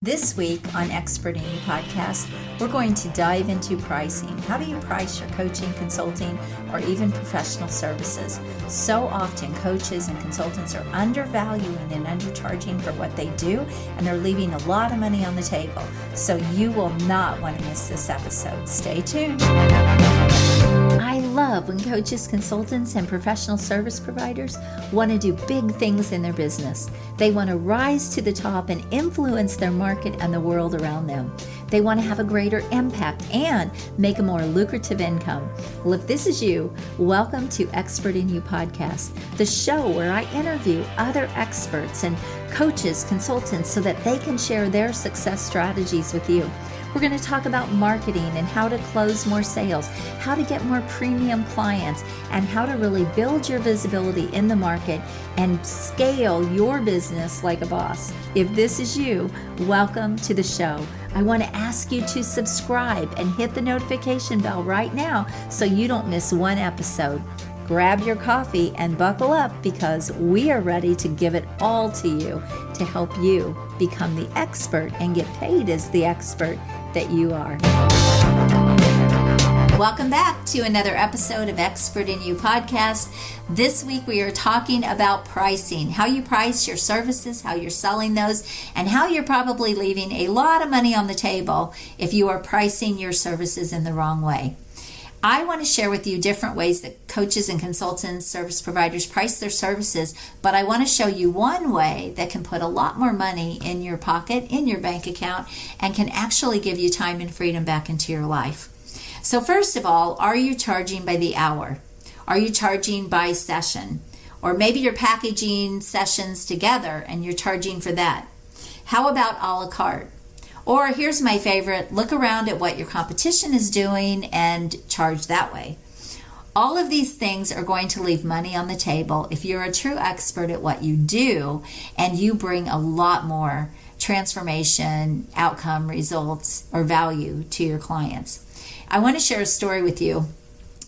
This week on Expert in You podcast, we're going to dive into pricing. How do you price your coaching, consulting, or even professional services? So often coaches and consultants are undervaluing and undercharging for what they do, and they're leaving a lot of money on the table. So you will not want to miss this episode. Stay tuned. I love when coaches, consultants, and professional service providers want to do big things in their business. They want to rise to the top and influence their market and the world around them. They want to have a greater impact and make a more lucrative income. Well, if this is you, welcome to Expert in You podcast, the show where I interview other experts and coaches, consultants, so that they can share their success strategies with you. We're going to talk about marketing and how to close more sales, how to get more premium clients, and how to really build your visibility in the market and scale your business like a boss. If this is you, welcome to the show. I want to ask you to subscribe and hit the notification bell right now so you don't miss one episode. Grab your coffee and buckle up because we are ready to give it all to you to help you become the expert and get paid as the expert that you are. Welcome back to another episode of Expert in You podcast. This week we are talking about pricing, how you price your services, how you're selling those, and how you're probably leaving a lot of money on the table if you are pricing your services in the wrong way. I want to share with you different ways that coaches and consultants, service providers price their services, but I want to show you one way that can put a lot more money in your pocket, in your bank account, and can actually give you time and freedom back into your life. So first of all, are you charging by the hour? Are you charging by session? Or maybe you're packaging sessions together and you're charging for that. How about a la carte? Or here's my favorite, look around at what your competition is doing and charge that way. All of these things are going to leave money on the table if you're a true expert at what you do and you bring a lot more transformation, outcome, results, or value to your clients. I want to share a story with you.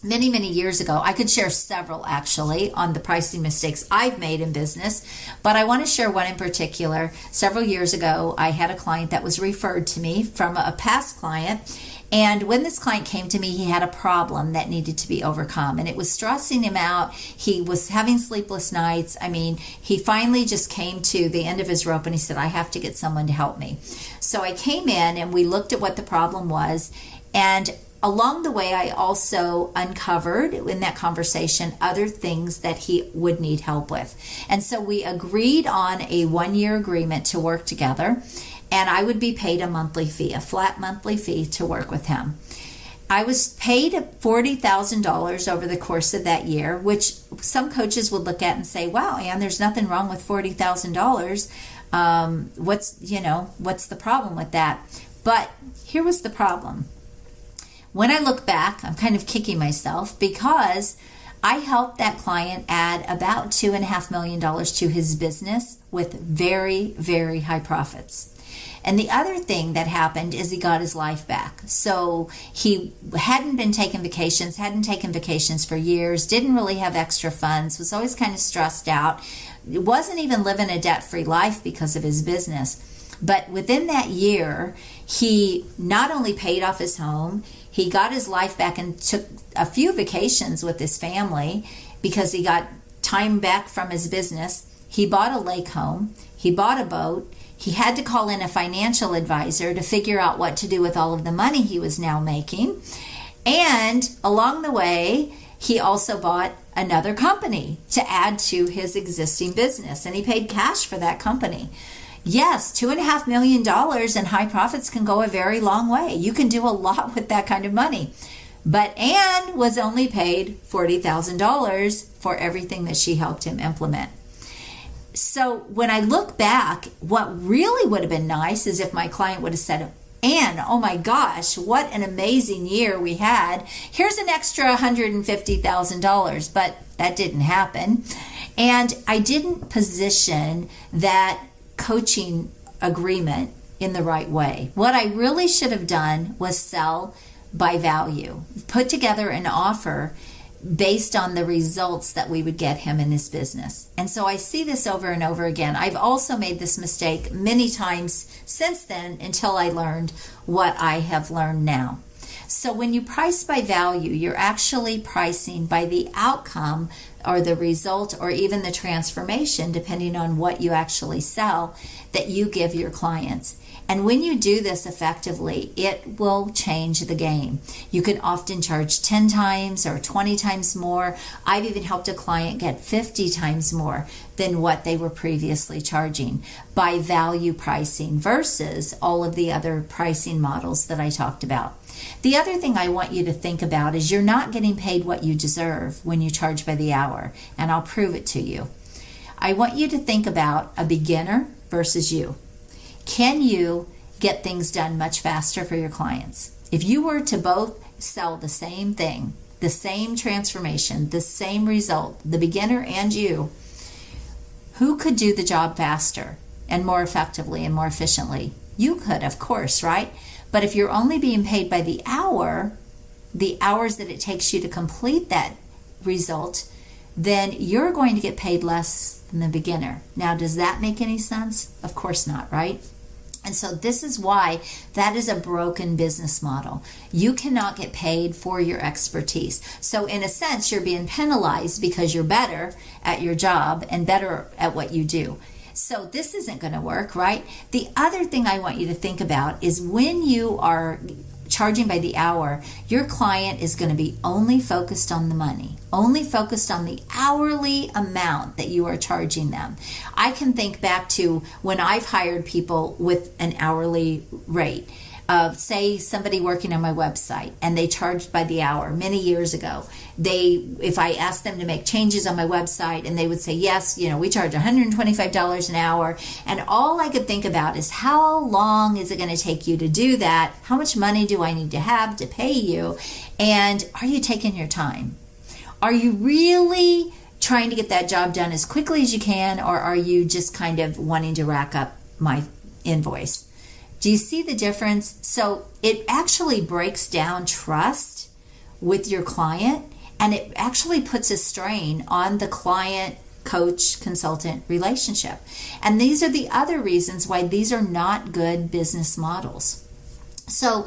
Many years ago, I could share several actually on the pricing mistakes I've made in business, but I want to share one in particular. Several years ago, I had a client that was referred to me from a past client, and when this client came to me, he had a problem that needed to be overcome, and it was stressing him out. He was having sleepless nights. He finally just came to the end of his rope, and he said, I have to get someone to help me. So I came in, and we looked at what the problem was, and along the way, I also uncovered in that conversation other things that he would need help with. And so we agreed on a 1-year agreement to work together, and I would be paid a monthly fee, a flat monthly fee to work with him. I was paid $40,000 over the course of that year, which some coaches would look at and say, wow, Ann, there's nothing wrong with $40,000. What's the problem with that? But here was the problem. When I look back, I'm kind of kicking myself because I helped that client add about $2.5 million to his business with very, very high profits. And the other thing that happened is he got his life back. So he hadn't taken vacations for years, didn't really have extra funds, was always kind of stressed out, wasn't even living a debt-free life because of his business. But within that year, he not only paid off his home, he got his life back and took a few vacations with his family because he got time back from his business. He bought a lake home. He bought a boat. He had to call in a financial advisor to figure out what to do with all of the money he was now making. And along the way, he also bought another company to add to his existing business, and he paid cash for that company. Yes, $2.5 million and high profits can go a very long way. You can do a lot with that kind of money. But Ann was only paid $40,000 for everything that she helped him implement. So when I look back, what really would have been nice is if my client would have said, Ann, oh my gosh, what an amazing year we had. Here's an extra $150,000, but that didn't happen. And I didn't position that coaching agreement in the right way. What I really should have done was sell by value, put together an offer based on the results that we would get him in his business. And so I see this over and over again. I've also made this mistake many times since then until I learned what I have learned now. So when you price by value, you're actually pricing by the outcome or the result or even the transformation, depending on what you actually sell, that you give your clients. And when you do this effectively, it will change the game. You can often charge 10 times or 20 times more. I've even helped a client get 50 times more than what they were previously charging by value pricing versus all of the other pricing models that I talked about. The other thing I want you to think about is you're not getting paid what you deserve when you charge by the hour, and I'll prove it to you. I want you to think about a beginner versus you. Can you get things done much faster for your clients? If you were to both sell the same thing, the same transformation, the same result, the beginner and you, who could do the job faster and more effectively and more efficiently? You could, of course, right? But if you're only being paid by the hour, the hours that it takes you to complete that result, then you're going to get paid less than the beginner. Now, does that make any sense? Of course not, right? And so this is why that is a broken business model. You cannot get paid for your expertise. So in a sense, you're being penalized because you're better at your job and better at what you do. So this isn't going to work, right? The other thing I want you to think about is when you are charging by the hour, your client is going to be only focused on the money, only focused on the hourly amount that you are charging them. I can think back to when I've hired people with an hourly rate. Say somebody working on my website and they charged by the hour many years ago. If I asked them to make changes on my website and they would say, yes, we charge $125 an hour. And all I could think about is how long is it going to take you to do that? How much money do I need to have to pay you? And are you taking your time? Are you really trying to get that job done as quickly as you can? Or are you just kind of wanting to rack up my invoice? Do you see the difference? So it actually breaks down trust with your client, and it actually puts a strain on the client coach consultant relationship. And these are the other reasons why these are not good business models. So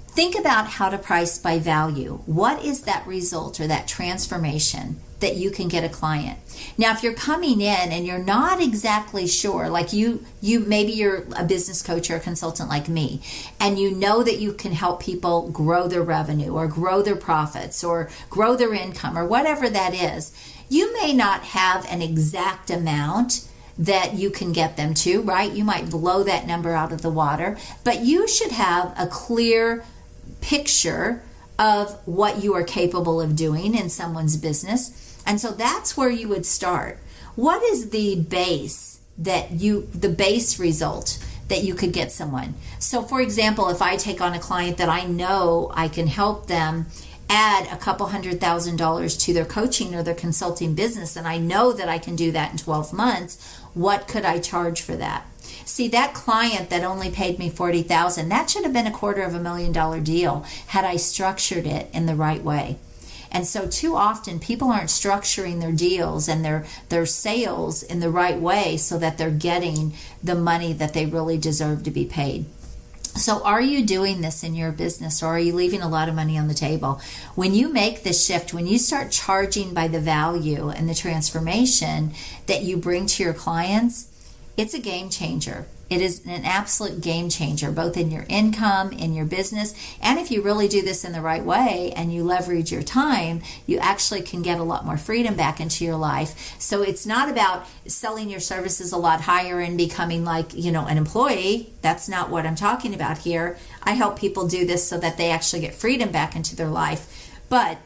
think about how to price by value. What is that result or that transformation that you can get a client? Now, if you're coming in and you're not exactly sure, like you maybe you're a business coach or a consultant like me, and you know that you can help people grow their revenue or grow their profits or grow their income or whatever that is, you may not have an exact amount that you can get them to, right? You might blow that number out of the water, but you should have a clear picture of what you are capable of doing in someone's business. And so that's where you would start. What is the base result that you could get someone? So for example, if I take on a client that I know I can help them add a couple $100,000 to their coaching or their consulting business, and I know that I can do that in 12 months, what could I charge for that? See, that client that only paid me $40,000, that should have been a $250,000 deal had I structured it in the right way. And so too often people aren't structuring their deals and their sales in the right way so that they're getting the money that they really deserve to be paid. So are you doing this in your business, or are you leaving a lot of money on the table? When you make this shift, when you start charging by the value and the transformation that you bring to your clients, it's a game changer. It is an absolute game changer, both in your income, in your business, and if you really do this in the right way and you leverage your time, you actually can get a lot more freedom back into your life. So it's not about selling your services a lot higher and becoming like, an employee. That's not what I'm talking about here. I help people do this so that they actually get freedom back into their life. But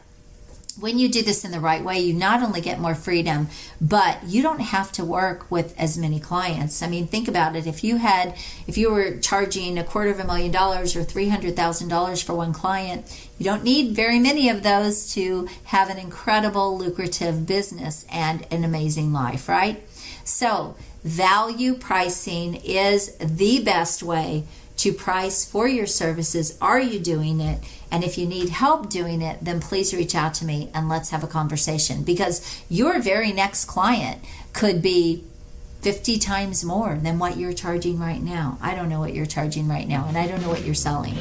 when you do this in the right way, you not only get more freedom, but you don't have to work with as many clients. I mean, think about it. If you were charging $250,000 or $300,000 for one client, you don't need very many of those to have an incredible, lucrative business and an amazing life, right? So value pricing is the best way to price for your services. Are you doing it? And if you need help doing it, then please reach out to me and let's have a conversation, because your very next client could be 50 times more than what you're charging right now. I don't know what you're charging right now, and I don't know what you're selling.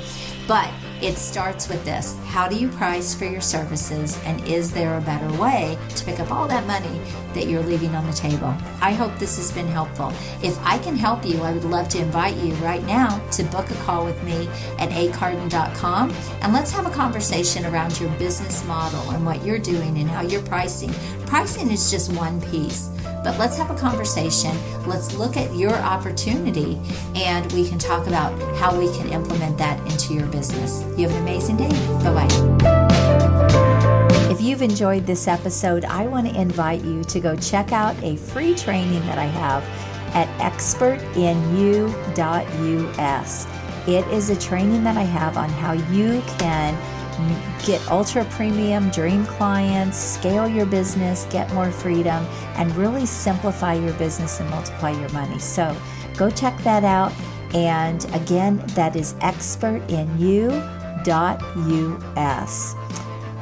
But it starts with this. How do you price for your services, and is there a better way to pick up all that money that you're leaving on the table? I hope this has been helpful. If I can help you, I would love to invite you right now to book a call with me at acarden.com, and let's have a conversation around your business model and what you're doing and how you're pricing. Pricing is just one piece. But let's have a conversation. Let's look at your opportunity, and we can talk about how we can implement that into your business. You have an amazing day. Bye-bye. If you've enjoyed this episode, I want to invite you to go check out a free training that I have at expertinu.us. It is a training that I have on how you can get ultra premium dream clients, scale your business, get more freedom, and really simplify your business and multiply your money. So go check that out. And again, that is expertinu.us.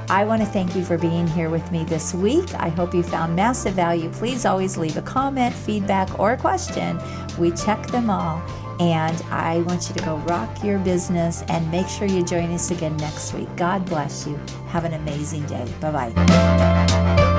I want to thank you for being here with me this week. I hope you found massive value. Please always leave a comment, feedback, or a question. We check them all. And I want you to go rock your business, and make sure you join us again next week. God bless you. Have an amazing day. Bye-bye.